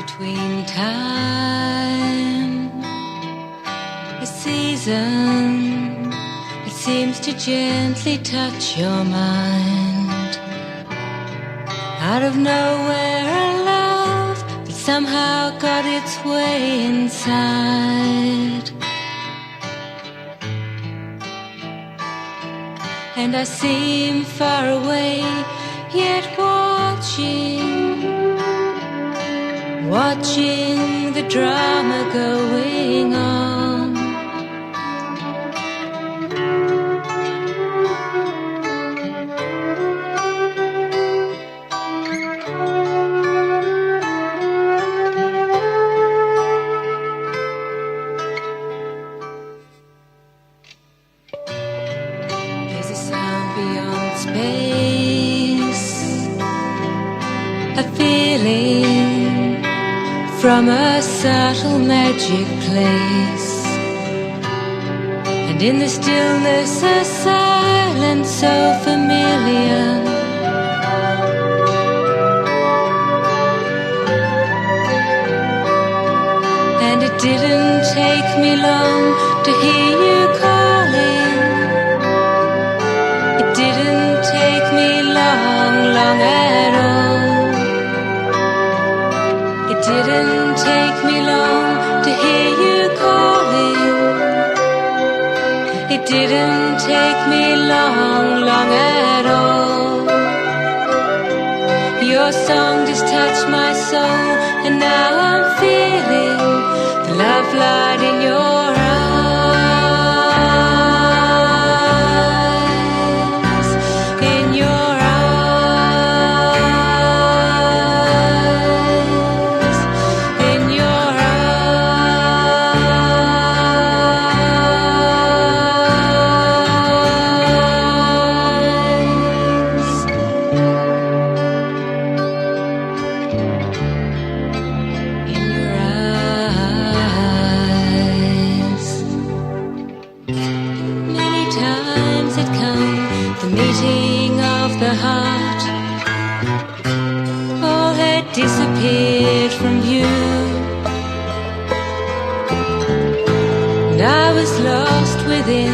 between time, a season, it seems to gently touch your mind. Out of nowhere a love that somehow got its way inside. And I seem far away, yet watching the drama going on. There's a sound beyond space, a feeling from a subtle magic place, and in the stillness a silence so familiar. And it didn't take me long to hear you calling. It didn't take me long at all. It didn't take me long to hear you calling. It didn't take me long at all. Your song just touched my soul, and now I'm feeling the love light in your eyes, in your eyes, in your eyes. In your eyes. Many times had come the meeting of the heart. All had disappeared from view, and I was lost within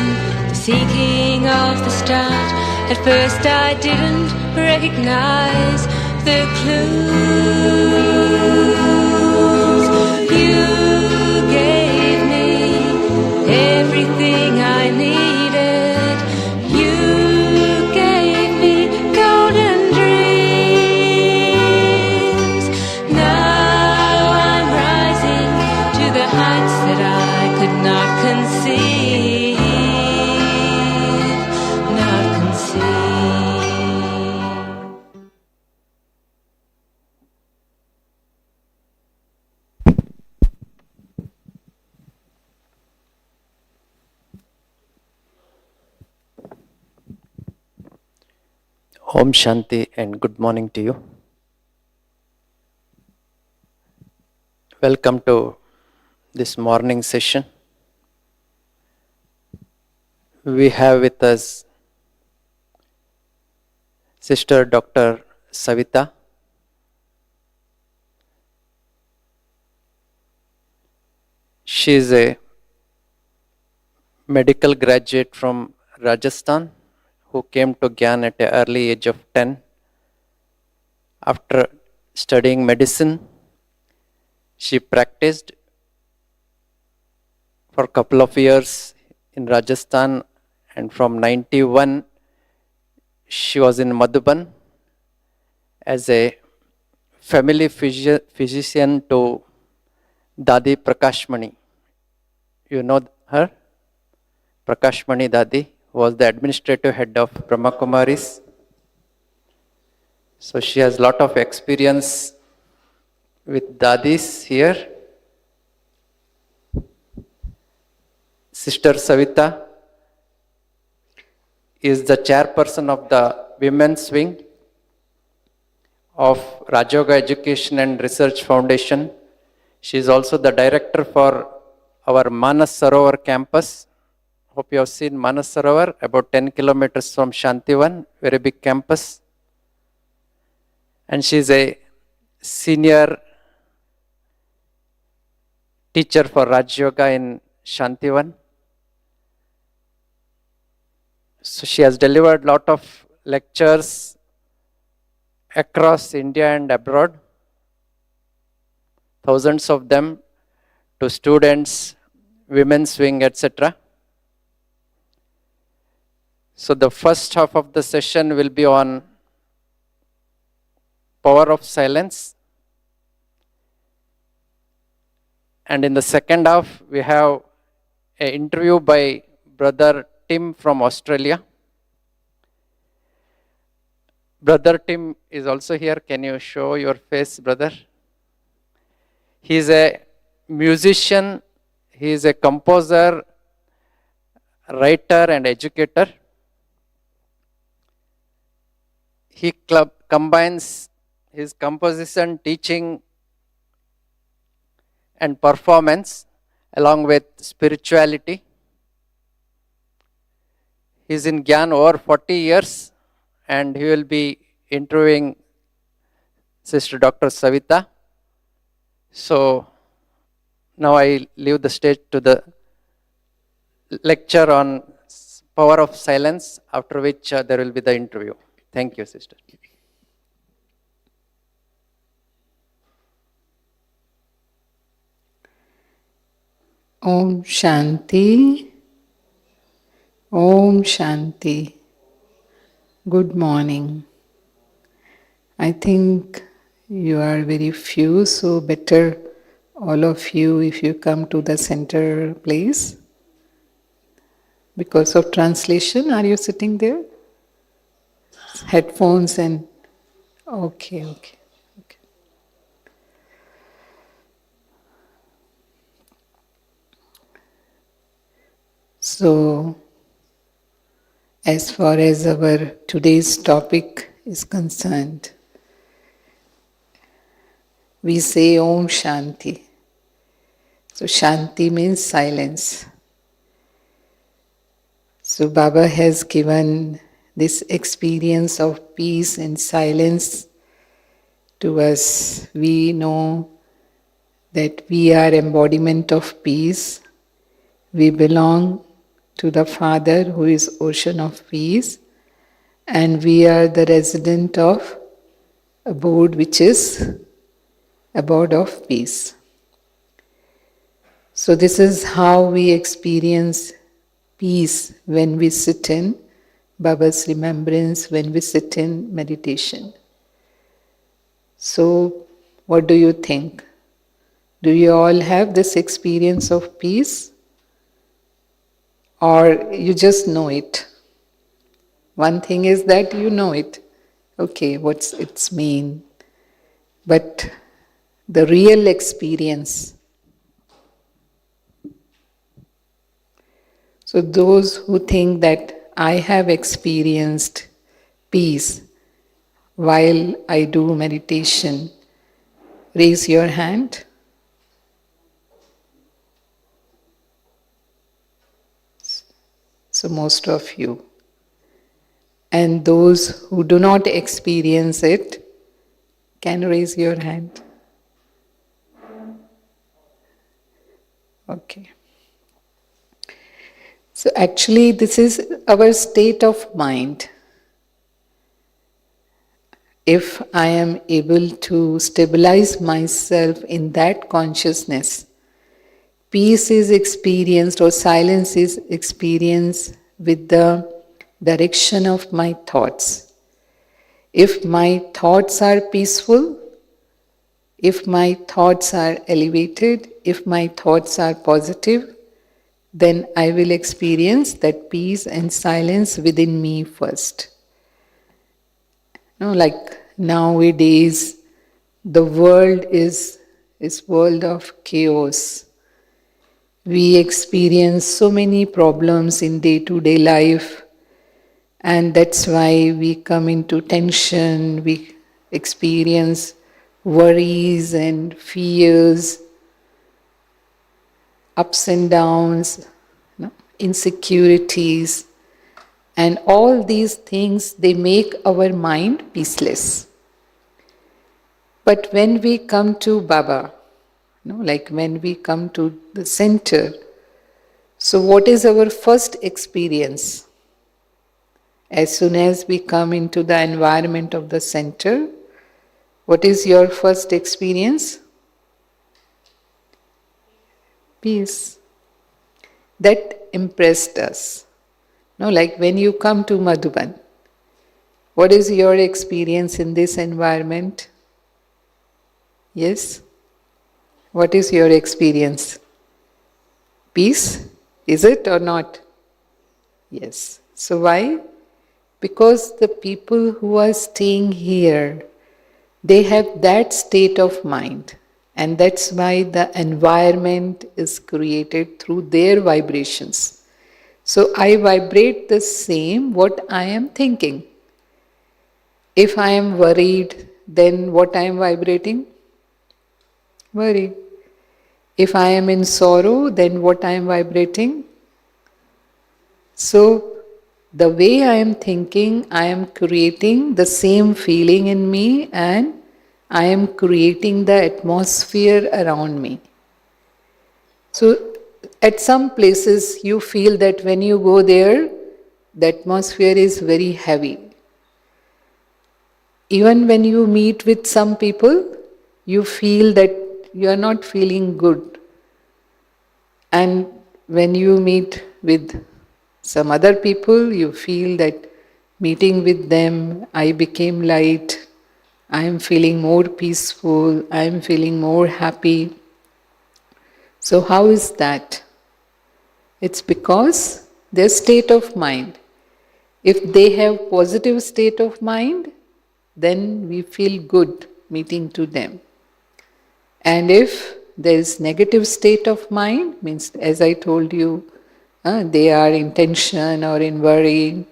the seeking of the start. At first I didn't recognize the clues. You gave me everything I needed. You gave me golden dreams. Now I'm rising to the heights that I could not conceive, not conceive. Om Shanti and good morning to you. Welcome to this morning session. We have with us Sister Dr. Savita. She is a medical graduate from Rajasthan who came to Gyan at an early age of 10. After studying medicine, she practiced for a couple of years in Rajasthan, and from 91 she was in Madhuban as a family physician to Dadi Prakashmani. You know her? Prakashmani Dadi was the administrative head of Brahma Kumaris. So she has a lot of experience with Dadis here. Sister Savita is the chairperson of the Women's Wing of Rajoga Education and Research Foundation. She is also the director for our Manas Sarovar campus. Hope you have seen Manas Sarovar, about 10 kilometers from Shantivan, very big campus. And she is a senior teacher for Raj Yoga in Shantivan. So she has delivered a lot of lectures across India and abroad, thousands of them, to students, women's wing, etc. So the first half of the session will be on power of silence. And in the second half, we have an interview by Brother Tim from Australia. Brother Tim is also here. Can you show your face, brother? He is a musician, he is a composer, writer and educator. He combines his composition, teaching and performance along with spirituality. He is in Gyan over 40 years and he will be interviewing Sister Dr. Savita. So now I leave the stage to the lecture on power of silence, after which there will be the interview. Thank you, sister. Om Shanti. Om Shanti. Good morning. I think you are very few, so better all of you if you come to the center place. Because of translation, are you sitting there? Headphones and... Okay. So, as far as our today's topic is concerned, we say Om Shanti. So Shanti means silence. So Baba has given this experience of peace and silence to us. We know that we are embodiment of peace. We belong to the Father who is ocean of peace, and we are the resident of abode which is abode of peace. So this is how we experience peace when we sit in Baba's remembrance, when we sit in meditation. So what do you think? Do you all have this experience of peace? Or you just know it? One thing is that you know it. Okay, what's its mean? But the real experience. So those who think that I have experienced peace while I do meditation, raise your hand. So most of you. And those who do not experience it, can raise your hand. Okay. So actually this is our state of mind. If I am able to stabilize myself in that consciousness, peace is experienced or silence is experienced with the direction of my thoughts. If my thoughts are peaceful, if my thoughts are elevated, if my thoughts are positive, then I will experience that peace and silence within me first. Like nowadays, the world is world of chaos. We experience so many problems in day-to-day life, and that's why we come into tension, we experience worries and fears, ups and downs, insecurities, and all these things, they make our mind peaceless. But when we come to Baba, like when we come to the center. So, what is our first experience? As soon as we come into the environment of the center, what is your first experience? Peace. That impressed us. Like when you come to Madhuban, what is your experience in this environment? Yes? What is your experience? Peace? Is it or not? Yes. So why? Because the people who are staying here, they have that state of mind. And that's why the environment is created through their vibrations. So I vibrate the same what I am thinking. If I am worried, then what I am vibrating? Worry. If I am in sorrow, then what I am vibrating? So, the way I am thinking, I am creating the same feeling in me and I am creating the atmosphere around me. So, at some places you feel that when you go there, the atmosphere is very heavy. Even when you meet with some people, you feel that you are not feeling good. And when you meet with some other people, you feel that meeting with them, I became light, I am feeling more peaceful, I am feeling more happy. So how is that? It's because their state of mind. If they have positive state of mind, then we feel good meeting to them. And if there is negative state of mind, means as I told you, they are in tension or in worry,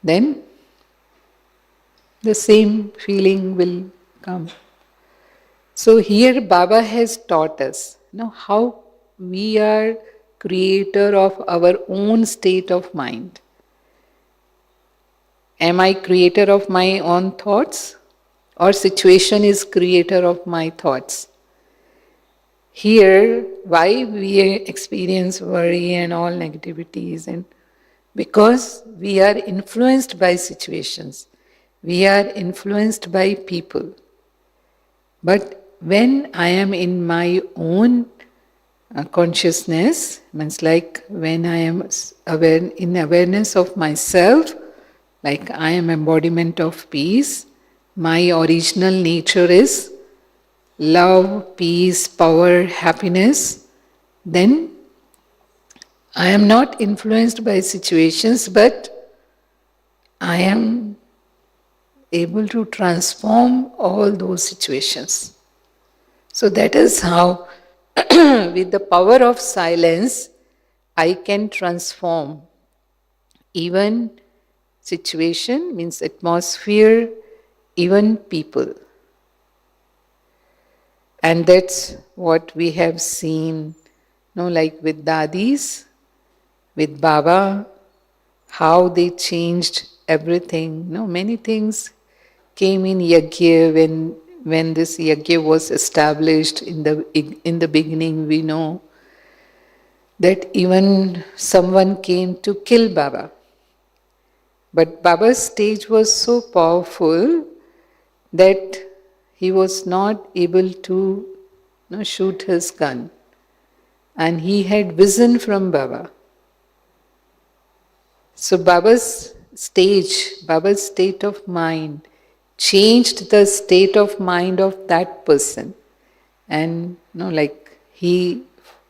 then the same feeling will come. So here Baba has taught us how we are creator of our own state of mind. Am I creator of my own thoughts, or situation is creator of my thoughts? Here, why we experience worry and all negativities, and because we are influenced by situations, we are influenced by people. But when I am in my own consciousness, means like when I am aware, in awareness of myself, like I am embodiment of peace, my original nature is love, peace, power, happiness, then I am not influenced by situations, but I am able to transform all those situations. So that is how, with the power of silence, I can transform even situation, means atmosphere, even people. And that's what we have seen, like with Dadis, with Baba, how they changed everything. Many things came in Yajna when this Yajna was established in the beginning. We know that even someone came to kill Baba. But Baba's stage was so powerful that he was not able to shoot his gun. And he had vision from Baba. So Baba's state of mind changed the state of mind of that person. And like he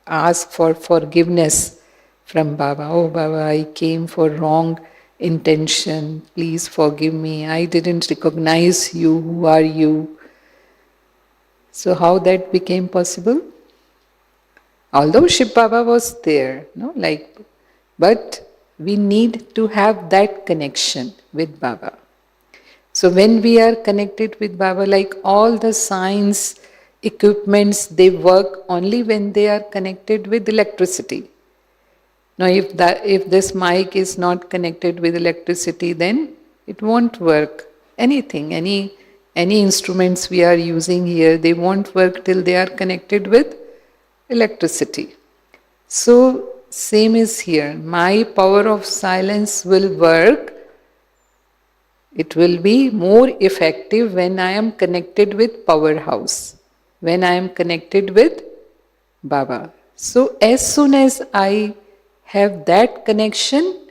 asked for forgiveness from Baba. Oh Baba, I came for wrong intention. Please forgive me. I didn't recognize you. Who are you? So how that became possible? Although Shiv Baba was there, but we need to have that connection with Baba. So when we are connected with Baba, like all the science equipments, they work only when they are connected with electricity. Now if this mic is not connected with electricity, then it won't work. Anything, any Any instruments we are using here, they won't work till they are connected with electricity. So, same is here. My power of silence will work. It will be more effective when I am connected with powerhouse, when I am connected with Baba. So, as soon as I have that connection,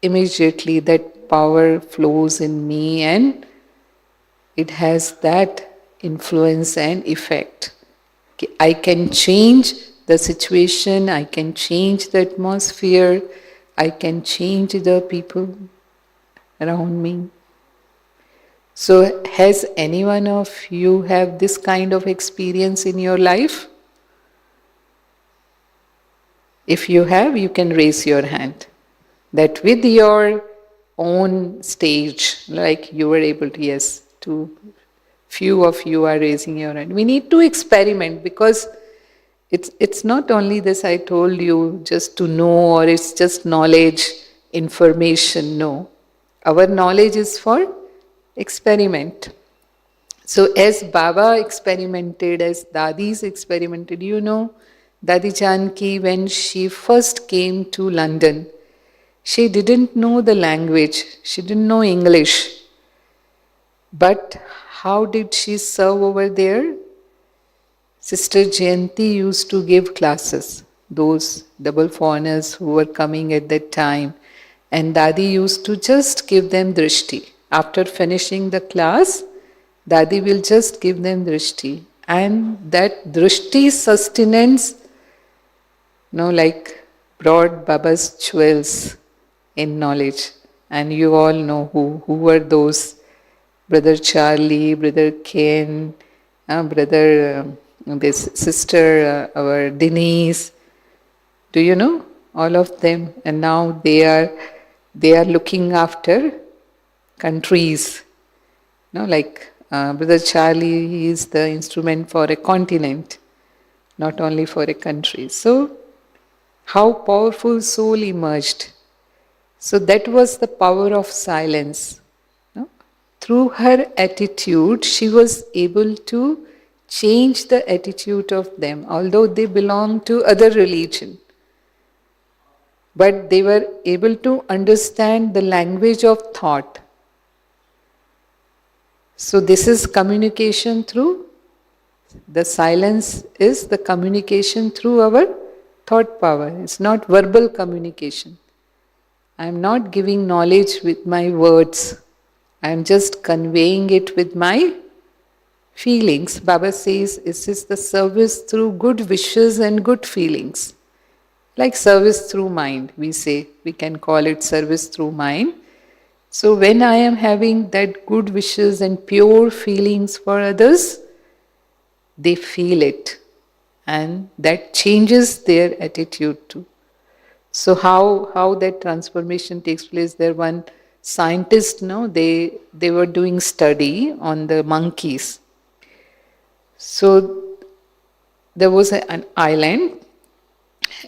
immediately that power flows in me and it has that influence and effect. I can change the situation, I can change the atmosphere, I can change the people around me. So has any one of you have this kind of experience in your life? If you have, you can raise your hand. That with your own stage, like you were able to, yes, to few of you are raising your hand. We need to experiment because it's not only this I told you just to know or it's just knowledge, information, no. Our knowledge is for experiment. So as Baba experimented, as Dadis experimented, you know, Dadi Janki, when she first came to London, she didn't know the language, she didn't know English. But how did she serve over there? Sister Jayanti used to give classes, those double foreigners who were coming at that time. And Dadi used to just give them drishti. After finishing the class, Dadi will just give them drishti. And that drishti sustenance, like brought Baba's jewels in knowledge. And you all know who were those. Brother Charlie, Brother Ken, this sister, our Denise. Do you know all of them? And now they are looking after countries. Like Brother Charlie, he is the instrument for a continent, not only for a country. So, how powerful soul emerged. So that was the power of silence. Through her attitude, she was able to change the attitude of them, although they belonged to other religion. But they were able to understand the language of thought. So this is communication through, the silence is the communication through our thought power. It's not verbal communication. I am not giving knowledge with my words. I am just conveying it with my feelings. Baba says this is the service through good wishes and good feelings. Like service through mind, we say. We can call it service through mind. So when I am having that good wishes and pure feelings for others, they feel it. And that changes their attitude too. So how that transformation takes place, there one scientist, they were doing study on the monkeys. So there was an island,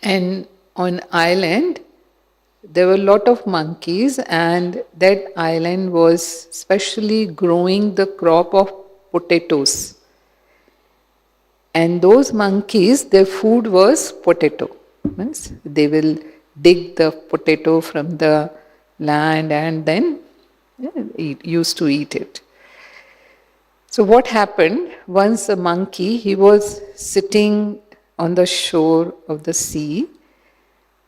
and on island there were a lot of monkeys, and that island was specially growing the crop of potatoes. And those monkeys, their food was potato. Means they will dig the potato from the land and then used to eat it. So what happened, once a monkey, he was sitting on the shore of the sea,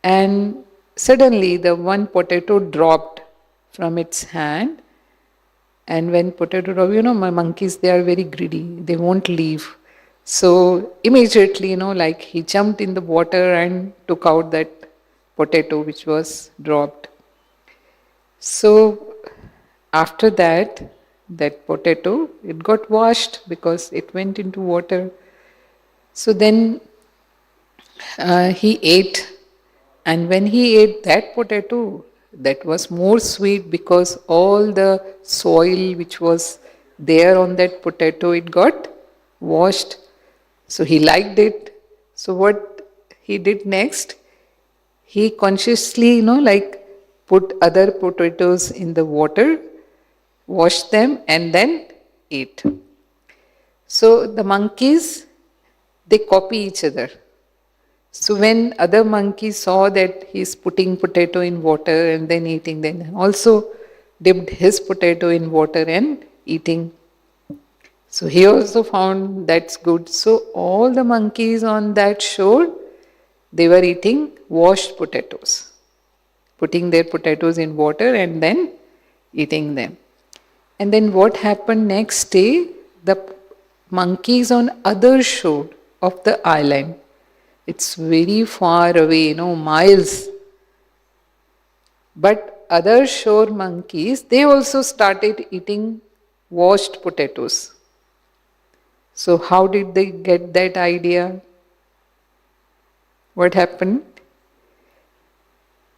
and suddenly the one potato dropped from its hand. And when potato dropped, my monkeys, they are very greedy, they won't leave. So immediately, like he jumped in the water and took out that potato which was dropped. So after that potato, it got washed because it went into water. So then he ate, and when he ate that potato, that was more sweet because all the soil which was there on that potato, it got washed. So he liked it. So what he did next, he consciously, put other potatoes in the water, washed them, and then ate. So the monkeys, they copy each other. So when other monkeys saw that he's putting potato in water and then eating, then also dipped his potato in water and eating. So he also found that's good. So all the monkeys on that shore, they were eating washed potatoes, putting their potatoes in water and then eating them. And then what happened next day? The monkeys on other shore of the island, it's very far away, miles. But other shore monkeys, they also started eating washed potatoes. So how did they get that idea? What happened?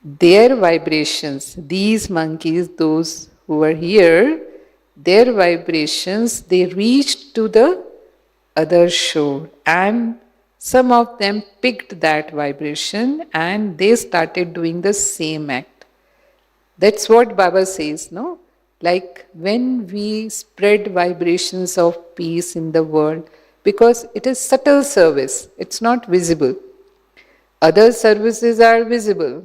Their vibrations, these monkeys, those who were here, their vibrations, they reached to the other shore, and some of them picked that vibration and they started doing the same act. That's what Baba says, no? Like when we spread vibrations of peace in the world, because it is subtle service, it's not visible. Other services are visible,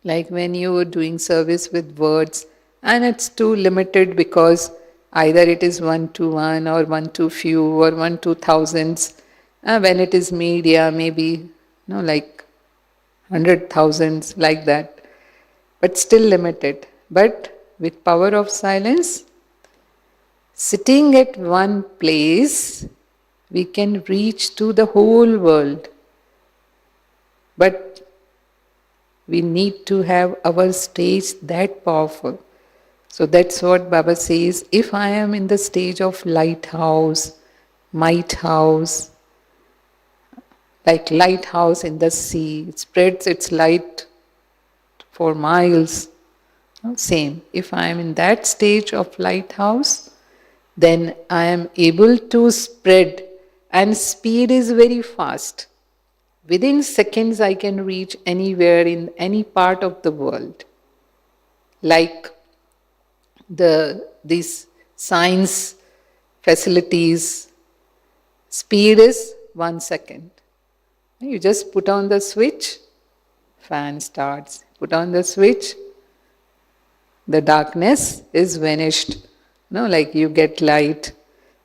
like when you are doing service with words, and it's too limited because either it is one to one or one to few or one to thousands. When it is media, maybe like 100,000s, like that, but still limited. But with power of silence, sitting at one place, we can reach to the whole world. But we need to have our stage that powerful. So that's what Baba says. If I am in the stage of lighthouse, might house, like lighthouse in the sea, it spreads its light for miles. Same. If I am in that stage of lighthouse, then I am able to spread, and speed is very fast. Within seconds, I can reach anywhere in any part of the world. Like these science facilities, speed is 1 second. You just put on the switch, fan starts. Put on the switch, the darkness is vanished. Like you get light.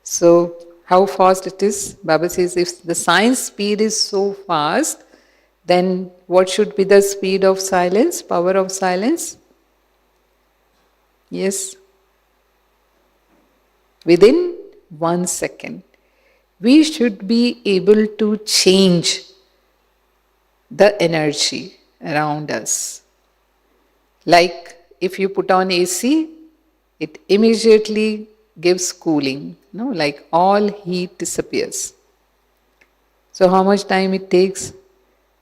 So how fast it is? Baba says if the science speed is so fast, then what should be the speed of silence, power of silence? Yes. Within 1 second, we should be able to change the energy around us. Like if you put on AC, it immediately gives cooling, like all heat disappears. So how much time it takes?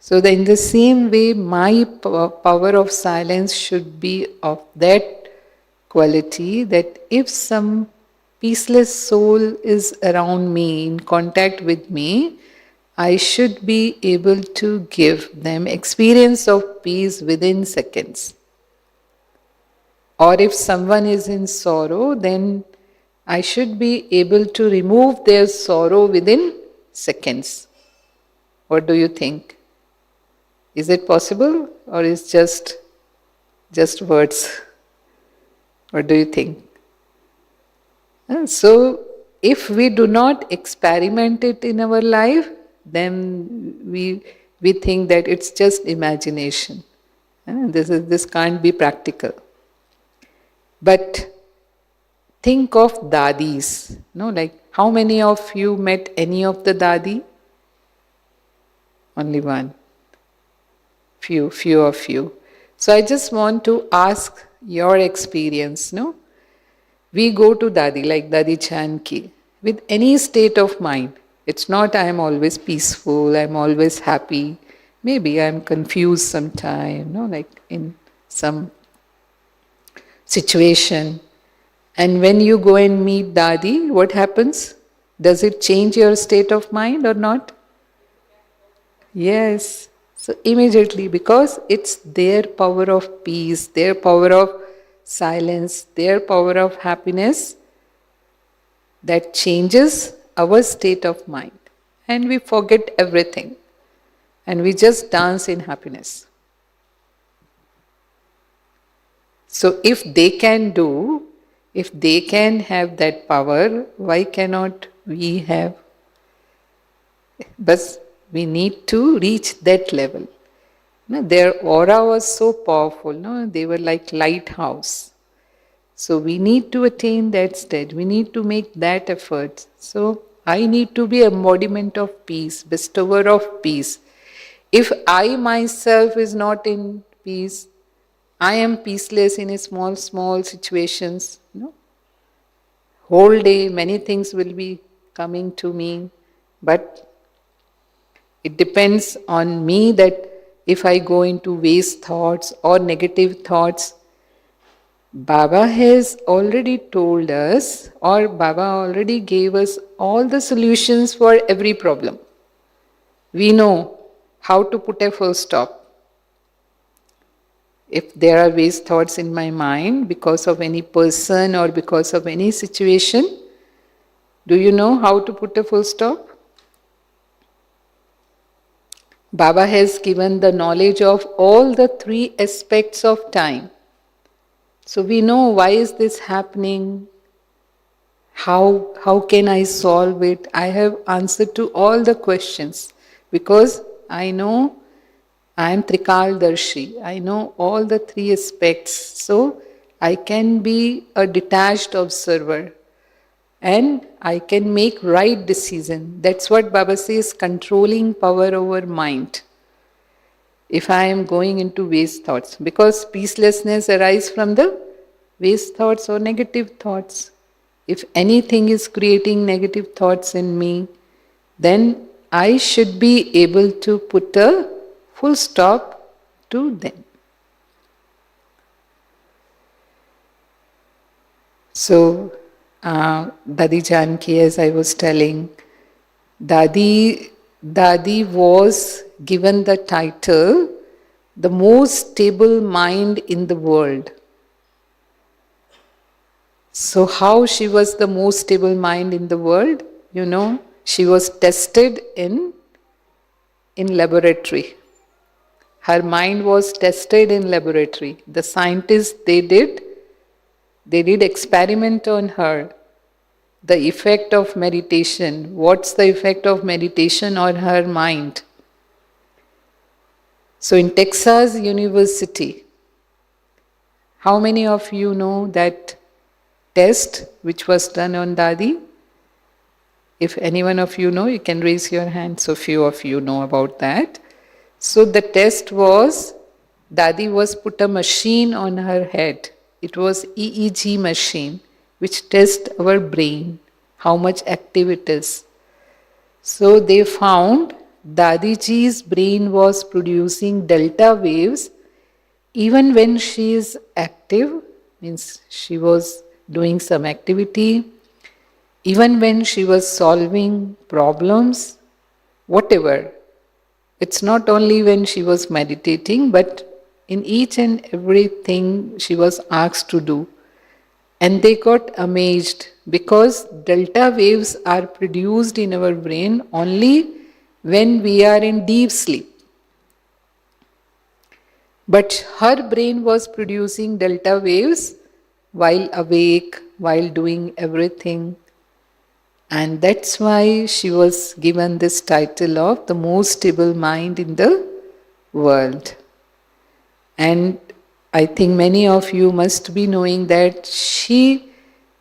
So in the same way, my power of silence should be of that quality that if some peaceless soul is around me, in contact with me, I should be able to give them experience of peace within seconds. Or if someone is in sorrow, then I should be able to remove their sorrow within seconds. What do you think? Is it possible, or is just words? What do you think? So, if we do not experiment it in our life, then we think that it's just imagination. This can't be practical. But think of dadis. Like how many of you met any of the dadi? Only one. Few of you. So I just want to ask your experience. We go to dadi, like Dadi Chanki, with any state of mind. It's not I am always peaceful, I'm always happy. Maybe I'm confused sometime, like in some situation. And when you go and meet Dadi, what happens? Does it change your state of mind or not? Yes. So immediately, because it's their power of peace, their power of silence, their power of happiness, that changes our state of mind. And we forget everything. And we just dance in happiness. So if they can do, if they can have that power, why cannot we have? But we need to reach that level. No, their aura was so powerful, no? They were like lighthouse. So we need to attain that state. We need to make that effort. So I need to be embodiment of peace, bestower of peace. If I myself is not in peace, I am peaceless in small, small situations. No? Whole day, many things will be coming to me, but it depends on me that if I go into waste thoughts or negative thoughts, Baba has already told us, or Baba already gave us all the solutions for every problem. We know how to put a full stop. If there are waste thoughts in my mind because of any person or because of any situation, do you know how to put a full stop? Baba has given the knowledge of all the three aspects of time. So we know why is this happening, how can I solve it. I have answered to all the questions because I know I am Trikaldarshi. I know all the three aspects. So I can be a detached observer and I can make right decision. That's what Baba says, controlling power over mind. If I am going into waste thoughts, because peacelessness arises from the waste thoughts or negative thoughts. If anything is creating negative thoughts in me, then I should be able to put a full stop to them. So, Dadi Janki, as I was telling, Dadi was given the title, the most stable mind in the world. So how she was the most stable mind in the world? You know, she was tested in laboratory. Her mind was tested in laboratory. The scientists, they did experiment on her. The effect of meditation. What's the effect of meditation on her mind? So in Texas University, how many of you know that test which was done on Dadi? If any one of you know, you can raise your hand. So few of you know about that. So the test was, Dadi was put a machine on her head. It was EEG machine, which tests our brain, how much active it is. So they found Dadiji's brain was producing delta waves even when she is active, means she was doing some activity, even when she was solving problems, whatever. It's not only when she was meditating, but in each and everything she was asked to do. And they got amazed because delta waves are produced in our brain only when we are in deep sleep. But her brain was producing delta waves while awake, while doing everything. And that's why she was given this title of the most stable mind in the world. And I think many of you must be knowing that she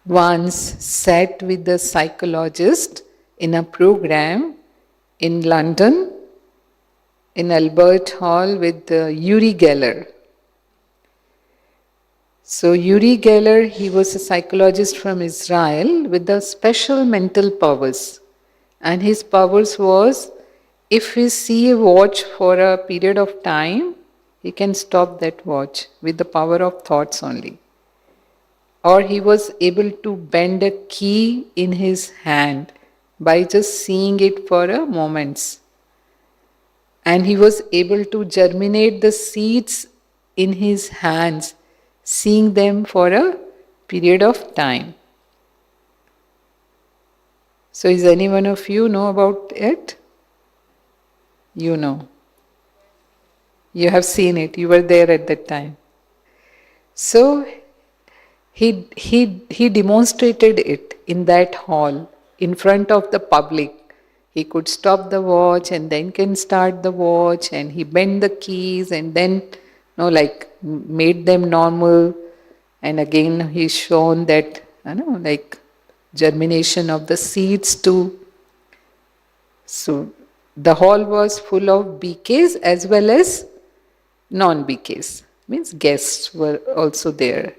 once sat with the psychologist in a program in London, in Albert Hall with Uri Geller. So Uri Geller, he was a psychologist from Israel with the special mental powers. And his powers was, if we see a watch for a period of time, he can stop that watch with the power of thoughts only. Or he was able to bend a key in his hand by just seeing it for a moment. And he was able to germinate the seeds in his hands, seeing them for a period of time. So is any one of you know about it? You know. You have seen it. You were there at that time. So he demonstrated it in that hall in front of the public. He could stop the watch and then can start the watch, and he bent the keys and then made them normal. And again he shown that germination of the seeds too. So the hall was full of BKs as well as non-BKs, means guests were also there.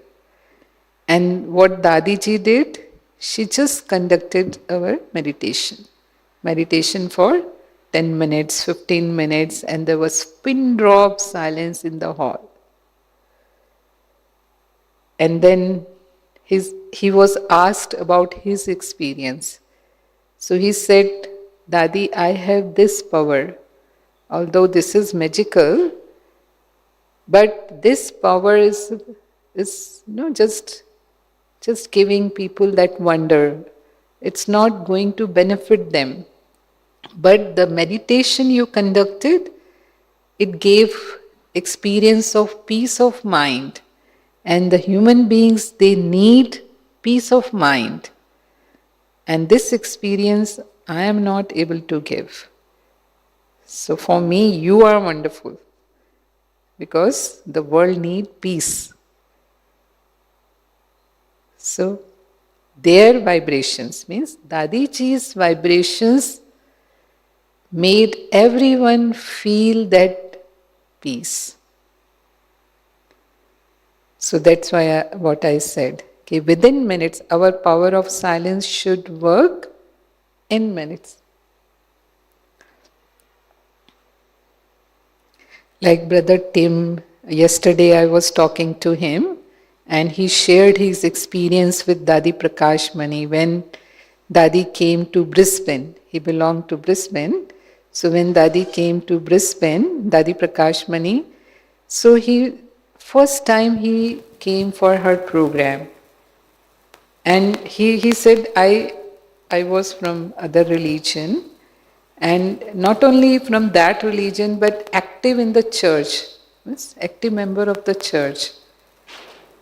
And what Dadiji did, she just conducted our meditation for 10 minutes, 15 minutes, and there was pin drop silence in the hall. And then he was asked about his experience. So he said, Dadi, I have this power. Although this is magical, but this power is just giving people that wonder. It's not going to benefit them. But the meditation you conducted, it gave experience of peace of mind. And the human beings, they need peace of mind. And this experience I am not able to give. So for me, you are wonderful. Because the world needs peace. So their vibrations, means Dadiji's vibrations made everyone feel that peace. So that's why what I said, okay, within minutes, our power of silence should work in minutes. Like Brother Tim, yesterday I was talking to him and he shared his experience with Dadi Prakash Mani when Dadi came to Brisbane. He belonged to Brisbane. So when Dadi came to Brisbane, Dadi Prakash Mani, so first time he came for her program. And he said, I was from other religion. And not only from that religion, but active in the church, active member of the church.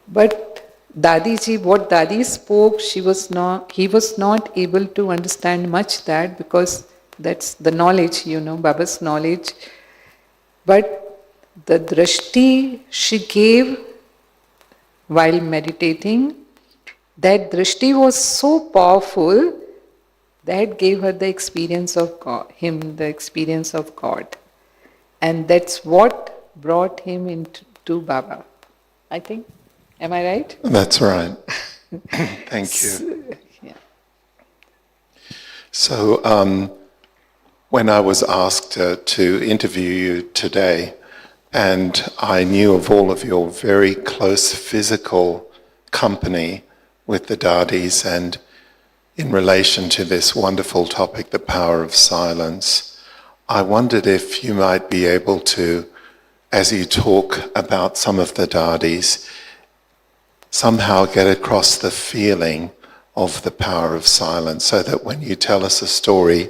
But Dadiji, what Dadi spoke, he was not able to understand much that, because that's the knowledge, Baba's knowledge. But the drishti she gave while meditating, that drishti was so powerful that gave her the experience of God, the experience of God. And that's what brought him into Baba. I think. Am I right? That's right. Thank you. Yeah. So when I was asked to interview you today, and I knew of all of your very close physical company with the Dadis, and in relation to this wonderful topic, the power of silence, I wondered if you might be able to, as you talk about some of the Dadis, somehow get across the feeling of the power of silence, so that when you tell us a story,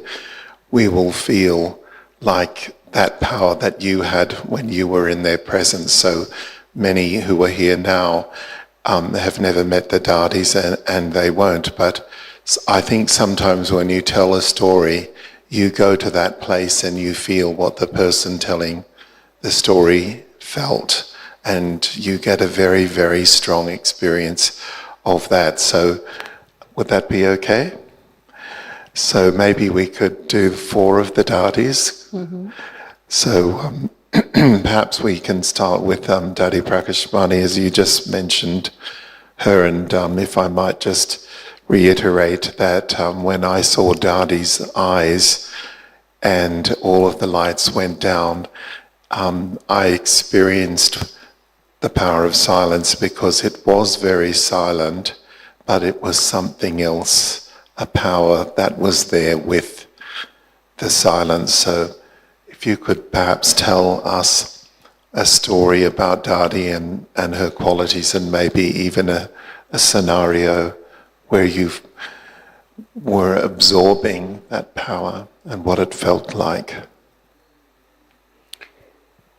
we will feel like that power that you had when you were in their presence. So many who are here now have never met the Dadis, and they won't, but I think sometimes when you tell a story, you go to that place and you feel what the person telling the story felt, and you get a very, very strong experience of that. So would that be okay? So maybe we could do 4 of the Dadis. Mm-hmm. So perhaps we can start with Dadi Prakash Mani, as you just mentioned her, and if I might just reiterate that when I saw Dadi's eyes and all of the lights went down, I experienced the power of silence, because it was very silent, but it was something else, a power that was there with the silence. So if you could perhaps tell us a story about Dadi and her qualities, and maybe even a scenario where were absorbing that power and what it felt like.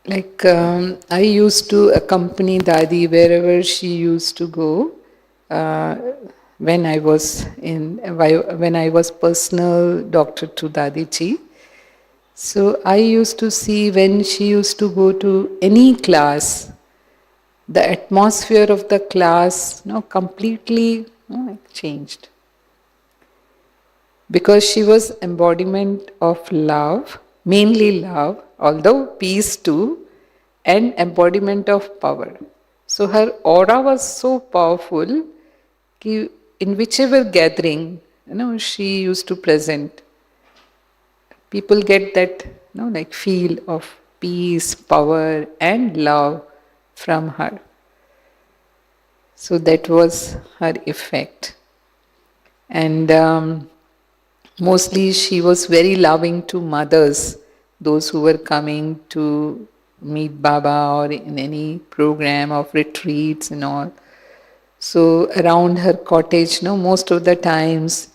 Like I used to accompany Dadi wherever she used to go. Uh, when I was personal doctor to Dadi Ji. So I used to see when she used to go to any class, the atmosphere of the class completely like changed. Because she was embodiment of love, mainly love, although peace too, and embodiment of power. So her aura was so powerful that in whichever gathering, she used to present, people get that, like feel of peace, power, and love from her. So that was her effect. And mostly she was very loving to mothers, those who were coming to meet Baba or in any program of retreats and all. So around her cottage, most of the times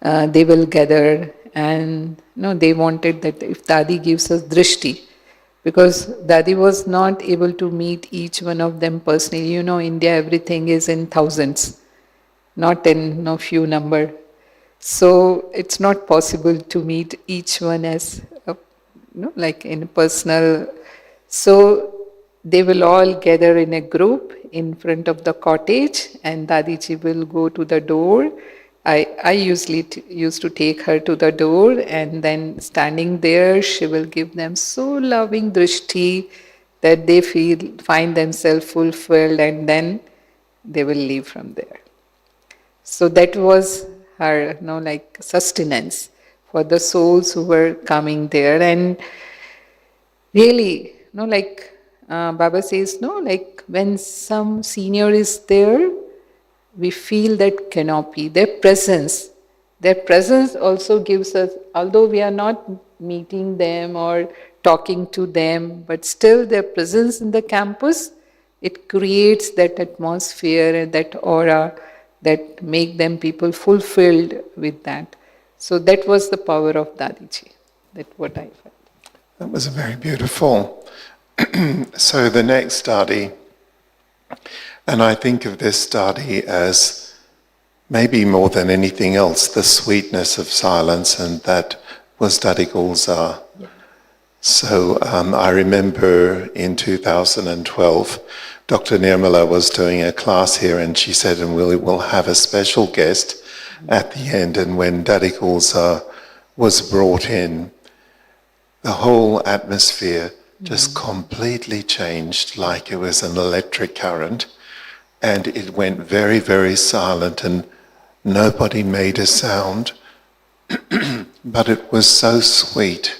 they will gather, and they wanted that if Dadi gives us drishti, because Dadi was not able to meet each one of them personally. India, everything is in thousands, not in few number. So it's not possible to meet each one as like in personal. So they will all gather in a group in front of the cottage, and Dadiji will go to the door. I usually used to take her to the door, and then standing there, she will give them so loving drishti that they find themselves fulfilled, and then they will leave from there. So that was her, like sustenance for the souls who were coming there. And really, like Baba says, like when some senior is there, we feel that canopy, their presence. Their presence also gives us, although we are not meeting them or talking to them, but still their presence in the campus, it creates that atmosphere and that aura that make them people fulfilled with that. So that was the power of Dadiji. That's what I felt. That was very beautiful. So the next study, and I think of this study as maybe more than anything else, the sweetness of silence, and that was Dadi Gulzar. Yeah. So I remember in 2012, Dr. Nirmala was doing a class here, and she said, and we'll have a special guest at the end. And when Dadi Gulzar was brought in, the whole atmosphere just completely changed, like it was an electric current. And it went very, very silent, and nobody made a sound. But it was so sweet,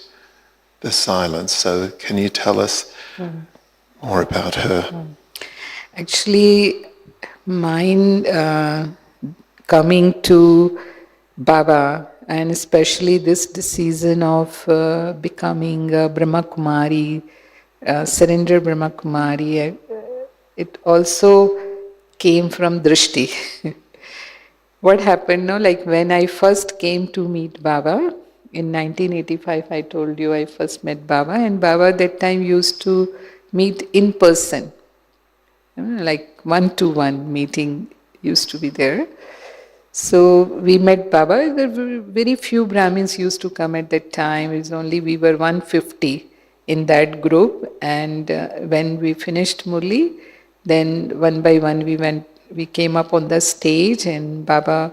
the silence. So can you tell us more about her? Actually, mine coming to Baba, and especially this season of becoming Brahma Kumari, surrender Brahma Kumari, it also came from Drishti. What happened, like when I first came to meet Baba, in 1985, I told you I first met Baba, and Baba that time used to meet in person. Like one-to-one meeting used to be there. So we met Baba. There were very few Brahmins used to come at that time. It was only we were 150 in that group. And when we finished Murli, then one by one we came up on the stage, and Baba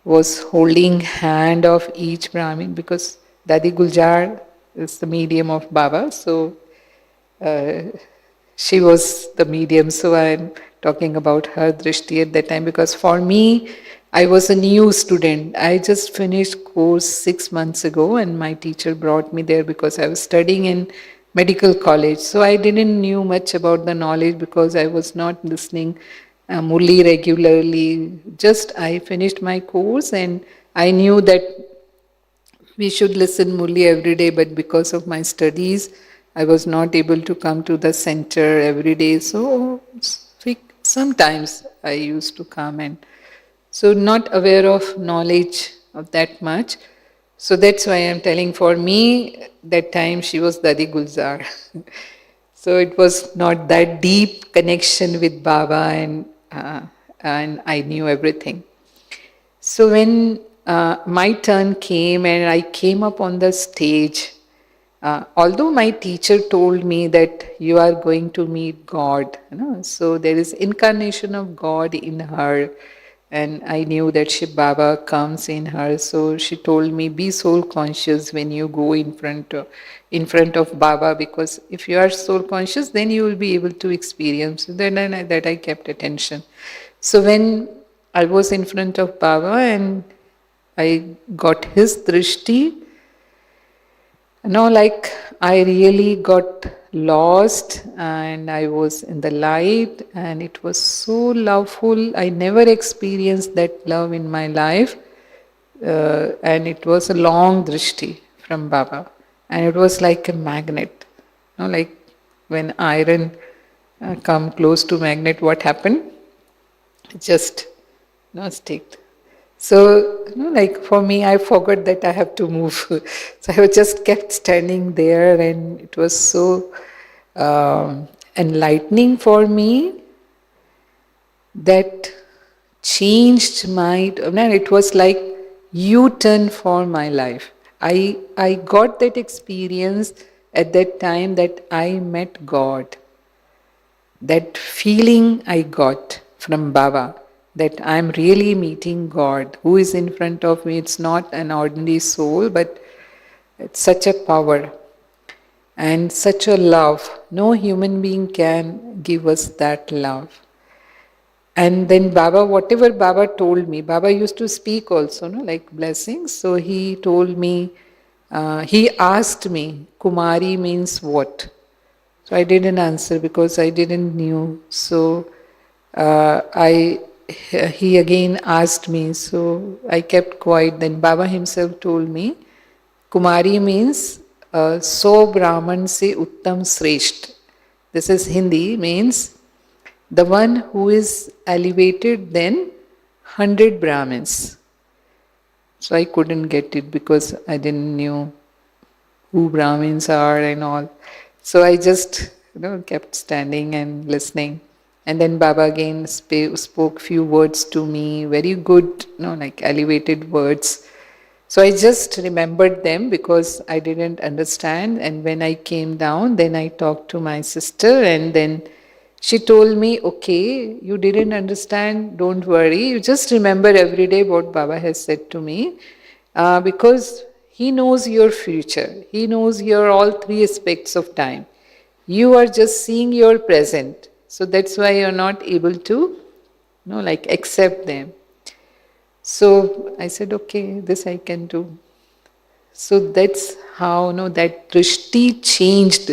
was holding hand of each Brahmin, because Dadi Gulzar is the medium of Baba. So she was the medium. So I'm talking about her drishti at that time, because for me, I was a new student. I just finished course 6 months ago, and my teacher brought me there because I was studying in medical college. So I didn't knew much about the knowledge, because I was not listening Murli regularly. Just I finished my course, and I knew that we should listen Murli every day, but because of my studies, I was not able to come to the center every day. So sometimes I used to come, and so not aware of knowledge of that much. So that's why I'm telling, for me, that time she was Dadi Gulzar. So it was not that deep connection with Baba, and I knew everything. So when my turn came and I came up on the stage, although my teacher told me that you are going to meet God, so there is incarnation of God in her, and I knew that Shiv Baba comes in her. So she told me, be soul conscious when you go in front of Baba, because if you are soul conscious, then you will be able to experience. Then that I kept attention. So when I was in front of Baba and I got his drishti, like I really got lost and I was in the light and it was so loveful. I never experienced that love in my life. And it was a long drishti from Baba. And it was like a magnet. Like when iron come close to magnet, what happened? It just stick. So, like for me, I forgot that I have to move. So I just kept standing there, and it was so enlightening for me that changed my. It was like U-turn for my life. I got that experience at that time that I met God. That feeling I got from Baba, that I'm really meeting God, who is in front of me. It's not an ordinary soul, but it's such a power and such a love. No human being can give us that love. And then Baba, whatever Baba told me, Baba used to speak also, like blessings. So he told me, he asked me, Kumari means what? So I didn't answer because I didn't knew. So he again asked me, so I kept quiet. Then Baba himself told me, Kumari means so Brahman se uttam sresht. This is Hindi, means the one who is elevated than 100 Brahmins. So I couldn't get it because I didn't knew who Brahmins are and all. So I just kept standing and listening. And then Baba again spoke few words to me, very good, like elevated words. So I just remembered them because I didn't understand. And when I came down, then I talked to my sister, and then she told me, okay, you didn't understand, don't worry. You just remember every day what Baba has said to me, because he knows your future. He knows your all three aspects of time. You are just seeing your present. So that's why you're not able to, accept them. So I said, okay, this I can do. So that's how, that drishti changed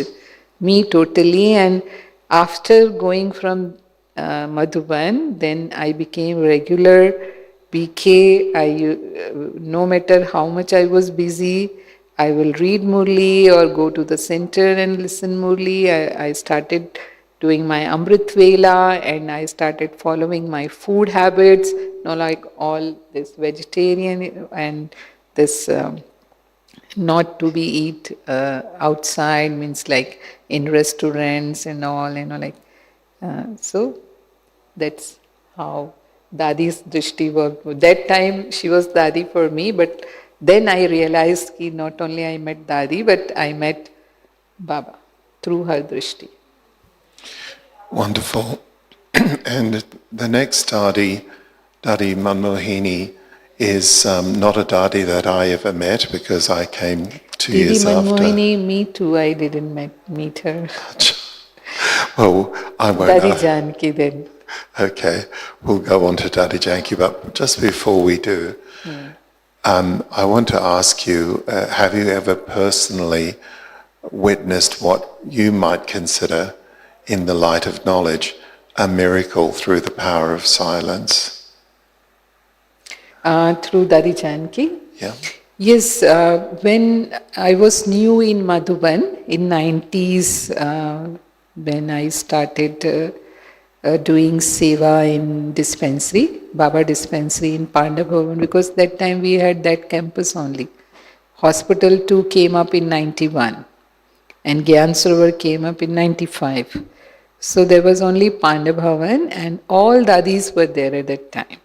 me totally. And after going from Madhuban, then I became regular BK. No matter how much I was busy, I will read Murli or go to the center and listen Murli. I started doing my Amrit Vela, and I started following my food habits, like all this vegetarian and this not to be eat outside, means like in restaurants and all, so that's how Dadi's drishti worked. That time she was Dadi for me, but then I realized that not only I met Dadi, but I met Baba through her drishti. Wonderful. And the next Dadi, Dadi Manmohini, is not a Dadi that I ever met because I came 2 years after. Didi Manmohini, me too, I didn't meet her. Well, I won't. Dadi Janki then. Okay, we'll go on to Dadi Janki, but just before we do, I want to ask you, have you ever personally witnessed what you might consider, in the light of knowledge, a miracle through the power of silence? Through Dadi Janki? Yeah. Yes, when I was new in Madhuban in 90s, when I started doing seva in dispensary, Baba dispensary in Pandya Bhavan, because that time we had that campus only. Hospital 2 came up in 91 and Gyan Sarovar came up in 95. So there was only Pandya Bhavan and all dadis were there at that time.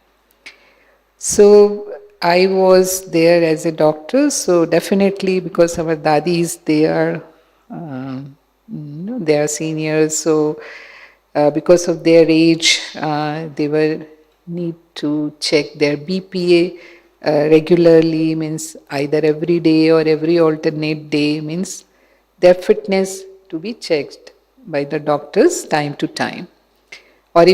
So I was there as a doctor, so definitely because our dadis, they are seniors, so because of their age, they were need to check their BPA regularly, means either every day or every alternate day, means their fitness to be checked by the doctors time to time. Or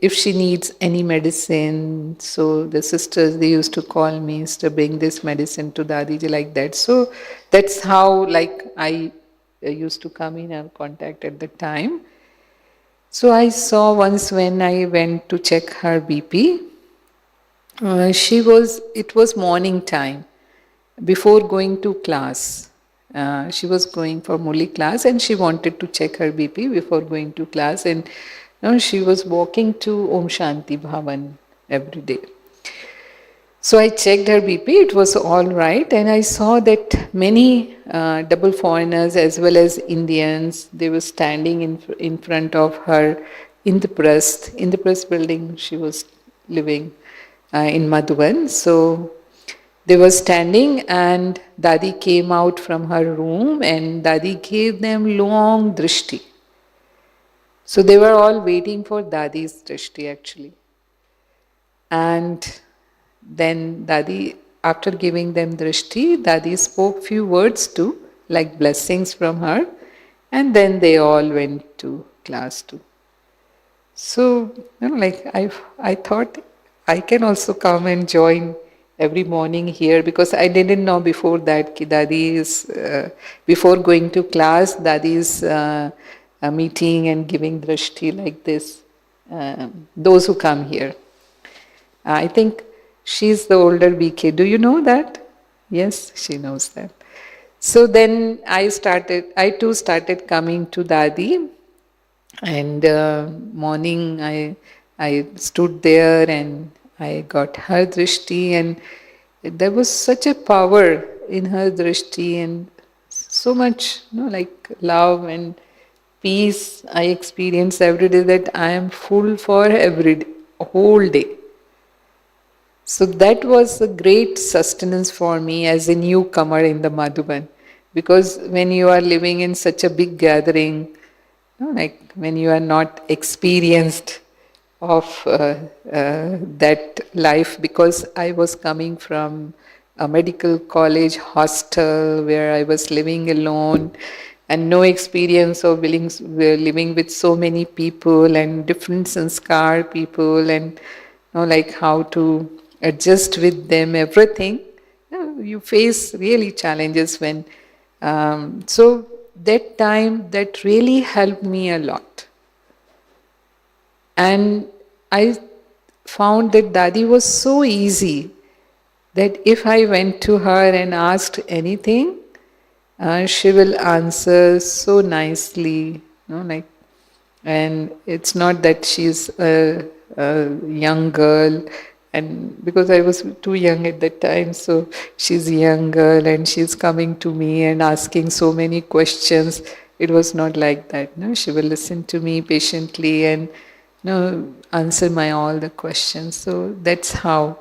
if she needs any medicine, so the sisters, they used to call me to bring this medicine to Dadiji, like that. So that's how I used to come in and contact at the time. So I saw once when I went to check her BP, it was morning time, before going to class. She was going for Muli class and she wanted to check her BP before going to class, and she was walking to Om Shanti Bhavan every day. So I checked her BP, it was all right, and I saw that many double foreigners as well as Indians, they were standing in front of her in the press building. She was living in Madhuban. So they were standing and Dadi came out from her room and Dadi gave them long drishti. So they were all waiting for Dadi's drishti actually. And then Dadi, after giving them drishti, Dadi spoke few words too, like blessings from her, and then they all went to class too. So, I thought I can also come and join every morning here, because I didn't know before that ki Dadi is, before going to class, Dadi is meeting and giving drishti like this, those who come here. I think she's the older BK. Do you know that? Yes, she knows that. So then I too started coming to Dadi, and morning I stood there and I got her drishti, and there was such a power in her drishti and so much love and peace I experience every day, that I am full for every day, whole day. So that was a great sustenance for me as a newcomer in the Madhuban, because when you are living in such a big gathering, when you are not experienced of that life, because I was coming from a medical college hostel where I was living alone and no experience of living with so many people and different sanskar people, and how to adjust with them, everything. You face really challenges when, so that time, that really helped me a lot. And I found that Dadi was so easy that if I went to her and asked anything, she will answer so nicely, and it's not that she's a young girl, and because I was too young at that time, so she's a young girl and she's coming to me and asking so many questions. It was not like that. She will listen to me patiently and answer all the questions. So that's how.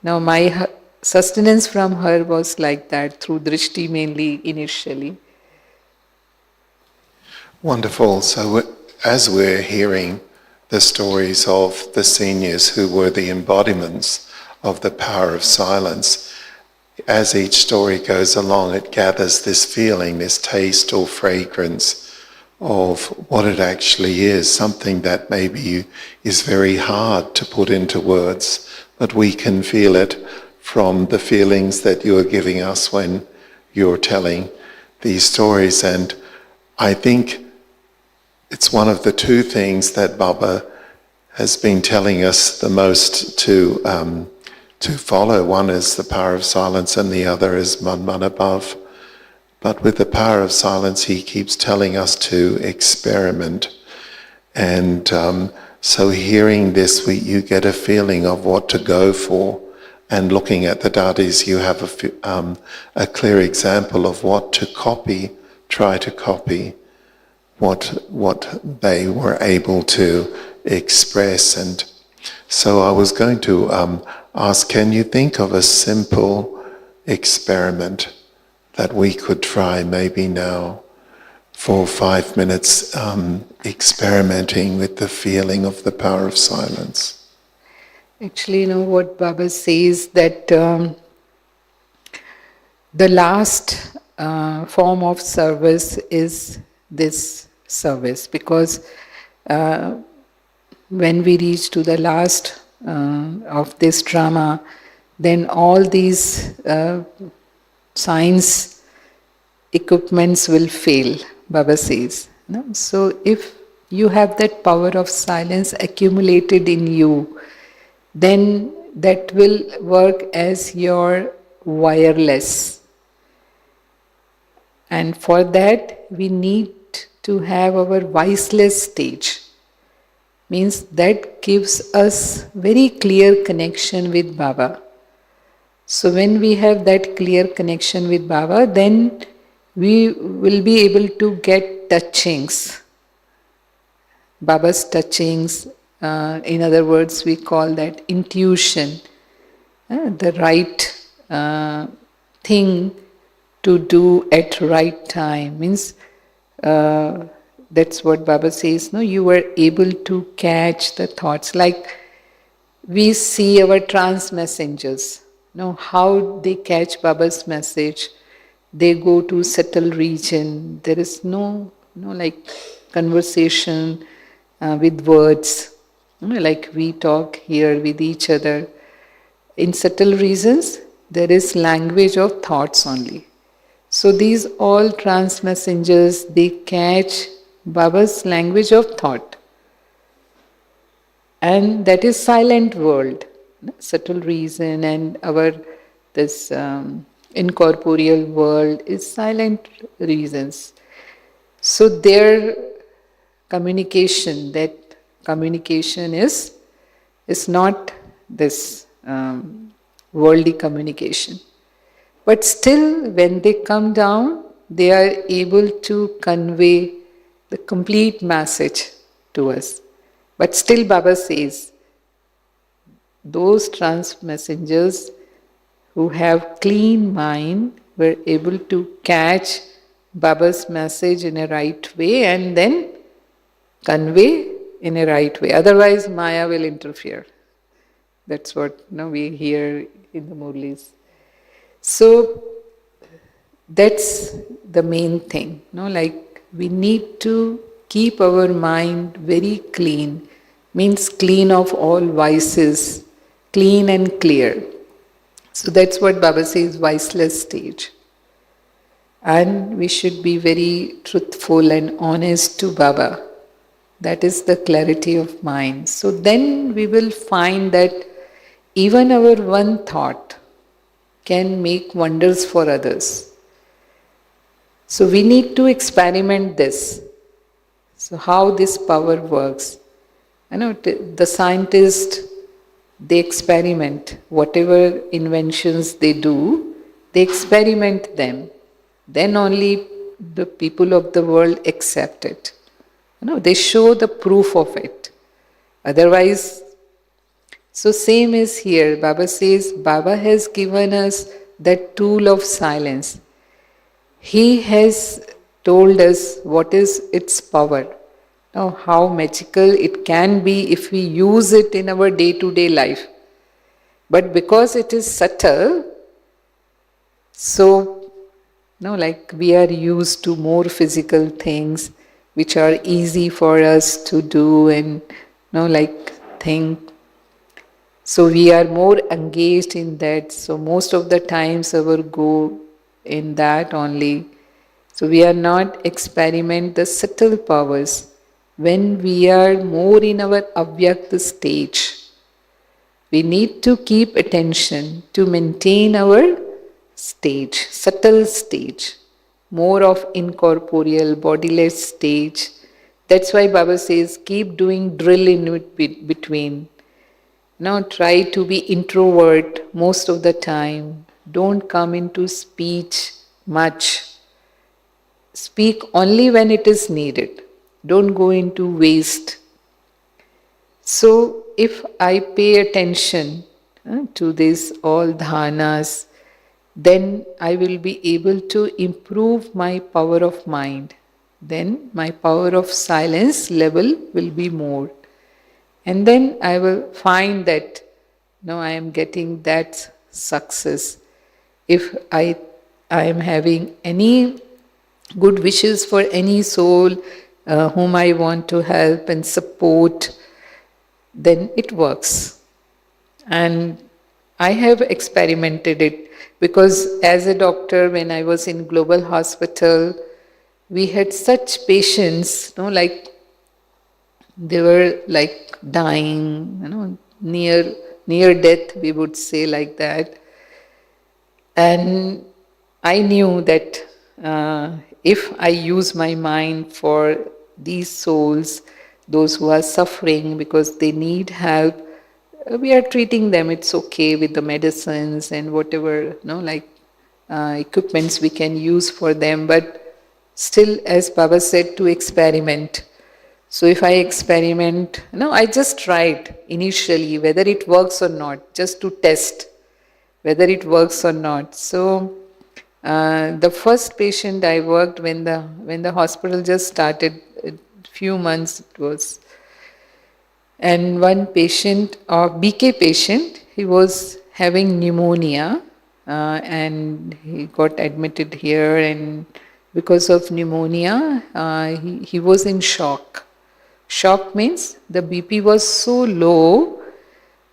Now my sustenance from her was like that, through drishti mainly initially. Wonderful. So as we're hearing the stories of the seniors who were the embodiments of the power of silence, as each story goes along, it gathers this feeling, this taste or fragrance of what it actually is, something that maybe is very hard to put into words, but we can feel it from the feelings that you are giving us when you're telling these stories. And I think it's one of the two things that Baba has been telling us the most to follow. One is the power of silence and the other is Man Man Above. But with the power of silence, he keeps telling us to experiment. And So hearing this, you get a feeling of what to go for. And looking at the Dadis, you have a clear example of what to copy, try to copy what they were able to express. And so I was going to ask, can you think of a simple experiment that we could try maybe now for 5 minutes, experimenting with the feeling of the power of silence? Actually, what Baba says, that the last form of service is this service, because when we reach to the last of this drama, then all these science equipments will fail, Baba says. So if you have that power of silence accumulated in you, then that will work as your wireless. And for that, we need to have our voiceless stage. Means that gives us very clear connection with Baba. So when we have that clear connection with Baba, then we will be able to get touchings. Baba's touchings. In other words, we call that intuition, the right thing to do at right time. Means that's what Baba says. You were able to catch the thoughts. Like we see our trance messengers. How they catch Baba's message. They go to subtle region. There is no like conversation with words. Like we talk here with each other. In subtle reasons, there is language of thoughts only. So these all trance messengers, they catch Baba's language of thought. And that is silent world, subtle reason, and our this incorporeal world is silent reasons. So their communication, that communication is not this worldly communication. But still, when they come down, they are able to convey the complete message to us. But still Baba says, those trance messengers who have clean mind were able to catch Baba's message in a right way and then convey in a right way. Otherwise, Maya will interfere. That's what we hear in the Murlis. So that's the main thing. Like we need to keep our mind very clean. Means clean of all vices, clean and clear. So that's what Baba says, viceless stage. And we should be very truthful and honest to Baba. That is the clarity of mind. So then we will find that even our one thought can make wonders for others. So we need to experiment this. So how this power works. The scientists, they experiment. Whatever inventions they do, they experiment them. Then only the people of the world accept it. They show the proof of it. Otherwise, so same is here. Baba says, Baba has given us that tool of silence. He has told us what is its power. Now, how magical it can be if we use it in our day-to-day life. But because it is subtle, so like we are used to more physical things which are easy for us to do and like think. So we are more engaged in that. So most of the times our go in that only. So we are not experiment the subtle powers. When we are more in our avyakta stage, we need to keep attention to maintain our stage, subtle stage, more of incorporeal, bodiless stage, That's why Baba says, keep doing drill in between. Now try to be introvert most of the time. Don't come into speech much. Speak only when it is needed. Don't go into waste. So if I pay attention to this all dhanas, then I will be able to improve my power of mind. Then my power of silence level will be more. And then I will find that now I am getting that success. If I am having any good wishes for any soul whom I want to help and support, then it works. And I have experimented it because as a doctor, when I was in Global Hospital, we had such patients, like they were like dying, near death, we would say like that. And I knew that if I use my mind for these souls, those who are suffering because they need help, we are treating them, it's okay with the medicines and whatever, equipments we can use for them, but still, as Baba said, to experiment. So if I experiment, I just tried initially whether it works or not, just to test whether it works or not. So the first patient I worked when the hospital just started, a few months it was, and one patient, a BK patient, he was having pneumonia and he got admitted here, and because of pneumonia, he was in shock. Shock means the BP was so low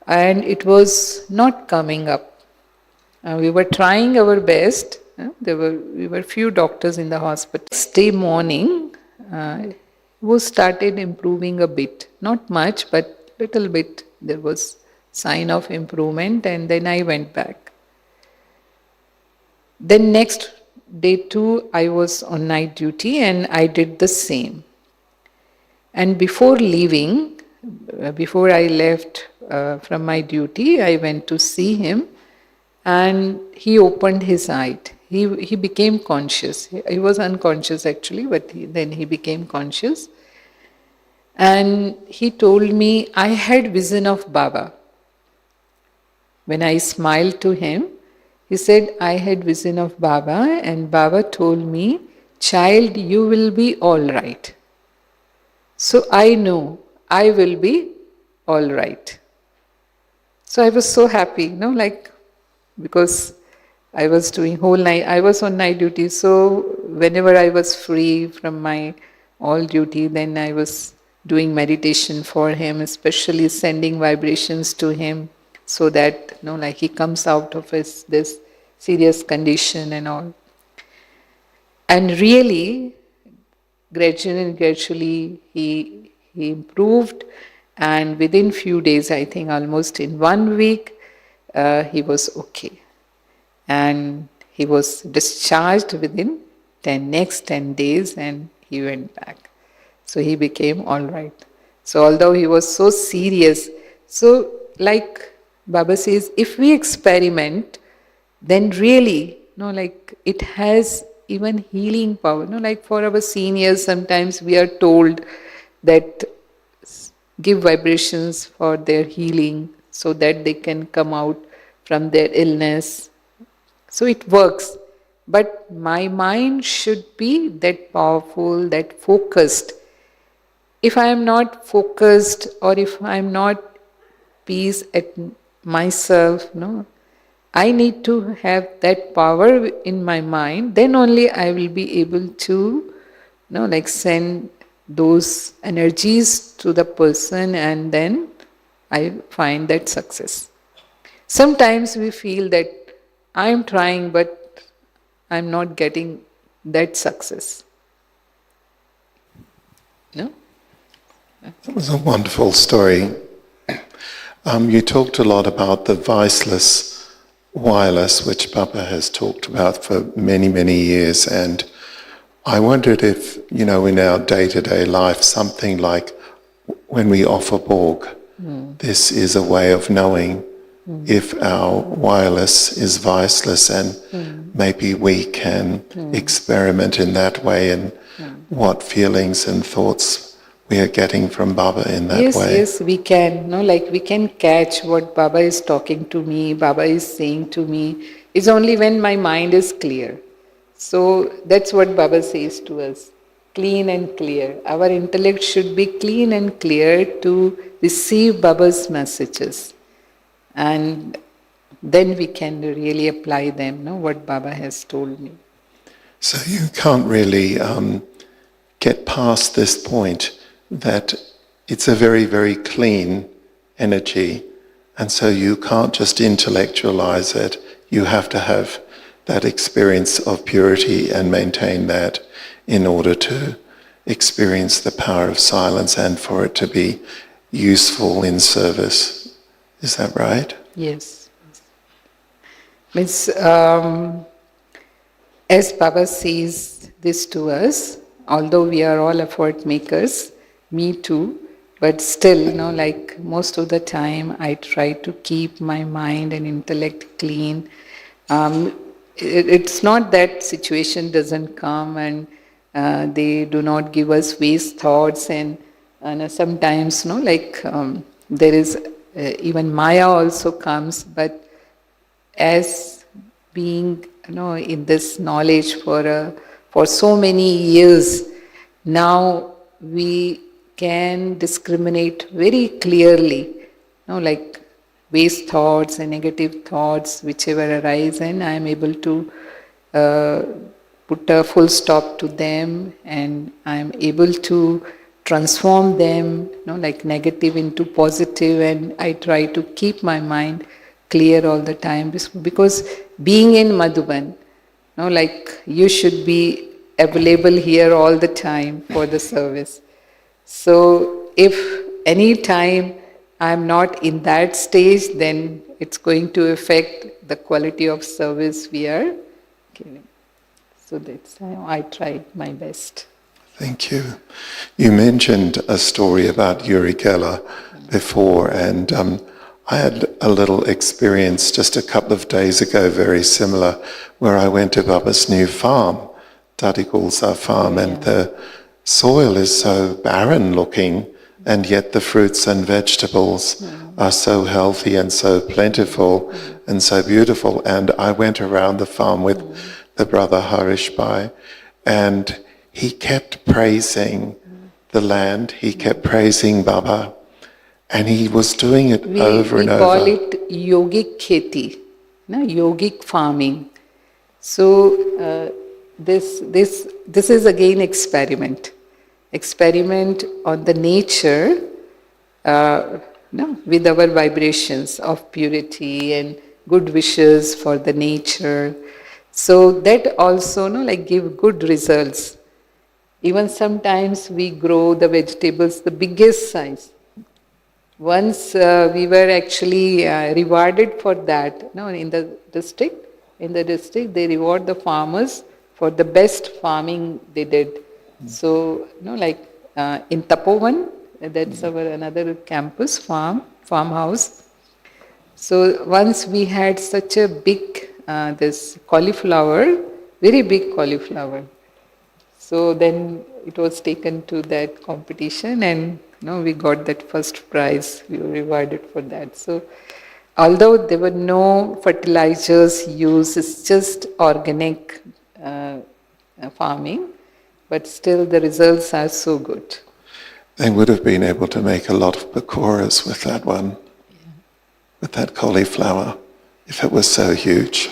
and it was not coming up. We were trying our best. We were few doctors in the hospital. Next day morning, was started improving a bit. Not much, but little bit. There was sign of improvement, and then I went back. Then next day too, I was on night duty and I did the same. And before leaving, before I left from my duty, I went to see him, and he opened his eye. He became conscious. He was unconscious actually, but then he became conscious. And he told me, I had vision of Baba. When I smiled to him, he said, I had vision of Baba, and Baba told me, child, you will be all right. So I know I will be all right. So I was so happy, because I was doing whole night, I was on night duty, so whenever I was free from my all duty, then I was doing meditation for him, especially sending vibrations to him, so that he comes out of this serious condition and all. And really, gradually he improved, and within few days, I think almost in 1 week, he was okay. And he was discharged within next 10 days, and he went back. So he became all right. So although he was so serious, so like Baba says, if we experiment, then really, it has even healing power. For our seniors, sometimes we are told that give vibrations for their healing so that they can come out from their illness. So it works. But my mind should be that powerful, that focused. If I am not focused, or if I am not peace at myself, I need to have that power in my mind, then only I will be able to, send those energies to the person, and then I find that success. Sometimes we feel that I am trying, but I am not getting that success. No? That was a wonderful story. You talked a lot about the viceless wireless, which Baba has talked about for many, many years, and I wondered if, in our day-to-day life, something like when we offer Borg, this is a way of knowing if our wireless is voiceless, and maybe we can experiment in that way, and what feelings and thoughts we are getting from Baba in that way. Yes, we can. Like we can catch what Baba is talking to me, Baba is saying to me. It's only when my mind is clear. So that's what Baba says to us, clean and clear. Our intellect should be clean and clear to receive Baba's messages. And then we can really apply them, what Baba has told me. So you can't really get past this point that it's a very, very clean energy, and so you can't just intellectualize it. You have to have that experience of purity and maintain that in order to experience the power of silence and for it to be useful in service. Is that right? Yes. Means, as Baba says this to us, although we are all effort makers, me too, but still, like most of the time, I try to keep my mind and intellect clean. It's not that situation doesn't come and they do not give us waste thoughts, and sometimes, there is even Maya also comes, but as being, in this knowledge for so many years, now we can discriminate very clearly, like waste thoughts and negative thoughts, whichever arise, and I am able to put a full stop to them, and I am able to transform them, like negative into positive, and I try to keep my mind clear all the time, because being in Madhuban, like you should be available here all the time for the service. So if any time I'm not in that stage, then it's going to affect the quality of service we are giving. So that's how I tried my best. Thank you. You mentioned a story about Uri Geller before, and I had a little experience just a couple of days ago, very similar, where I went to Baba's new farm, Dadigulsa farm, and the soil is so barren looking, and yet the fruits and vegetables are so healthy and so plentiful and so beautiful. And I went around the farm with the brother Harish Bhai, and he kept praising the land, he kept praising Baba, and he was doing it over and over. We call it yogic kheti, yogic farming. So this is again experiment on the nature, with our vibrations of purity and good wishes for the nature. So that also, give good results. Even sometimes we grow the vegetables the biggest size. Once we were actually rewarded for that. In the district they reward the farmers for the best farming they did. So, in Tapovan, that's our another campus farmhouse. So once we had such a big, this cauliflower, very big cauliflower. So then it was taken to that competition, and we got that first prize. We were rewarded for that. So although there were no fertilizers used, it's just organic farming, but still the results are so good. They would have been able to make a lot of pakoras with that one, with that cauliflower, if it was so huge.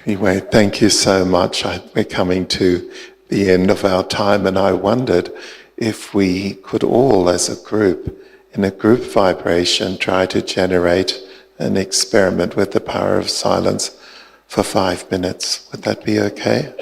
Anyway, thank you so much. We're coming to the end of our time, and I wondered if we could all, as a group, in a group vibration, try to generate an experiment with the power of silence for 5 minutes. Would that be okay?